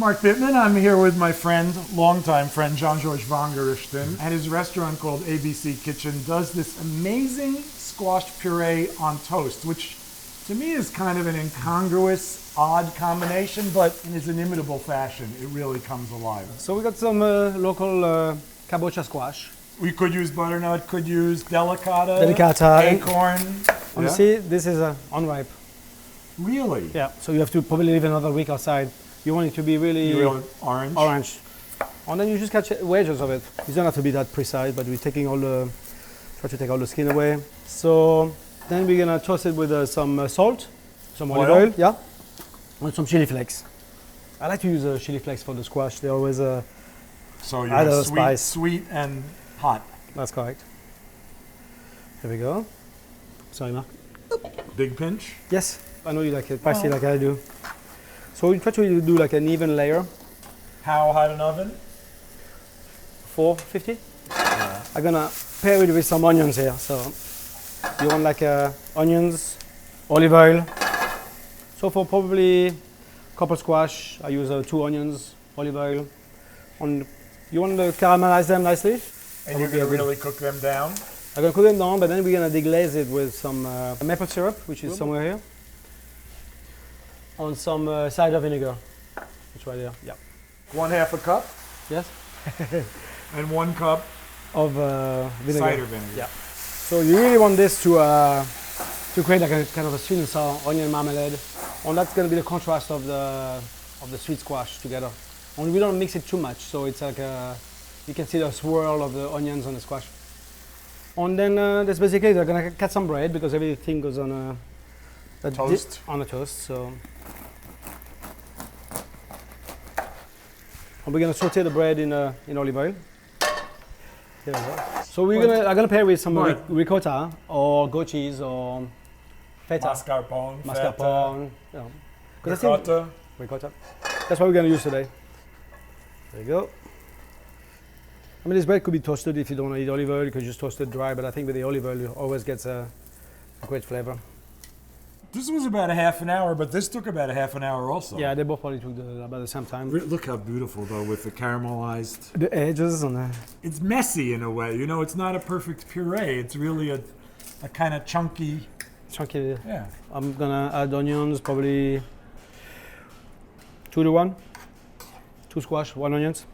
Mark Bittman. I'm here with my friend, longtime friend, Jean-Georges Vongerichten, at his restaurant called ABC Kitchen. Does this amazing squash puree on toast, which to me is kind of an incongruous, odd combination, but in his inimitable fashion, it really comes alive. So we got some local kabocha squash. We could use butternut, could use delicata, acorn. See, this is unripe. Really? Yeah, so you have to probably leave another week outside. You want it to be really orange. And then you just catch wedges of it. It doesn't have to be that precise, but we're taking try to take all the skin away. So then we're gonna toast it with some salt, some olive oil, yeah, and some chili flakes. I like to use chili flakes for the squash. They always so you're sweet and hot. That's correct. Here we go. Sorry, Mark. Big pinch? Yes, I know you like it spicy like I do. So we try to do like an even layer. How hot an oven? 450. Yeah. I'm gonna pair it with some onions here. So you want like onions, olive oil. So for probably couple squash, I use 2 onions, olive oil. You want to caramelize them nicely. And you're gonna really cook them down? I'm gonna cook them down, but then we're gonna deglaze it with some maple syrup, which is somewhere here, on some cider vinegar. It's right there. Yeah. 1/2 a cup? Yes. And 1 cup of vinegar. Cider vinegar. Yeah. So you really want this to create like a kind of a sweet and sour onion marmalade, and that's gonna be the contrast of the sweet squash together. Only we don't mix it too much, so it's like you can see the swirl of the onions on the squash. And then that's basically they're gonna cut some bread because everything goes on a toast. On a toast. So and we're gonna saute the bread in olive oil. Here we go. So I'm gonna pair with some ricotta or goat cheese or feta. Mascarpone. Yeah. Ricotta. That's what we're gonna use today. There you go. I mean, this bread could be toasted if you don't want to eat olive oil. You could just toast it dry, but I think with the olive oil, it always gets a great flavor. This was about a half an hour, but this took about a half an hour also. Yeah, they both probably took about the same time. Look how beautiful, though, with the caramelized. The edges on the... It's messy in a way. You know, it's not a perfect puree. It's really a kind of chunky... Chunky. Yeah. I'm going to add onions, probably 2 to 1. 2 squash, 1 onions.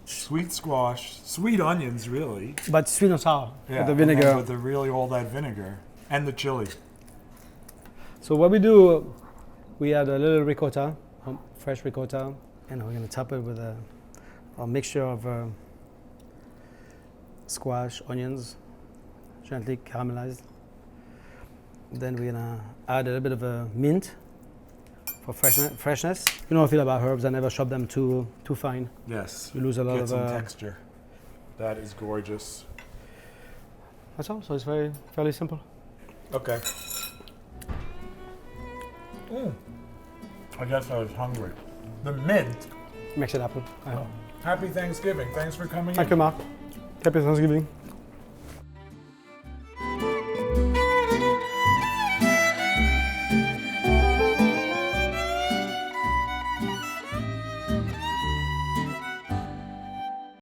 Sweet squash, sweet onions, really. But sweet and sour with the vinegar. vinegar. With all that vinegar and the chili. So what we do, we add a little ricotta, fresh ricotta, and we're going to top it with a mixture of squash, onions, gently caramelized. Then we're going to add a little bit of mint for freshness. You know how I feel about herbs. I never chop them too fine. Yes. You lose a lot of some texture. That is gorgeous. That's all. So it's fairly simple. Okay. I guess I was hungry. The mint makes it happen. Happy Thanksgiving. Thanks for coming in. Thank you, Mark. Happy Thanksgiving.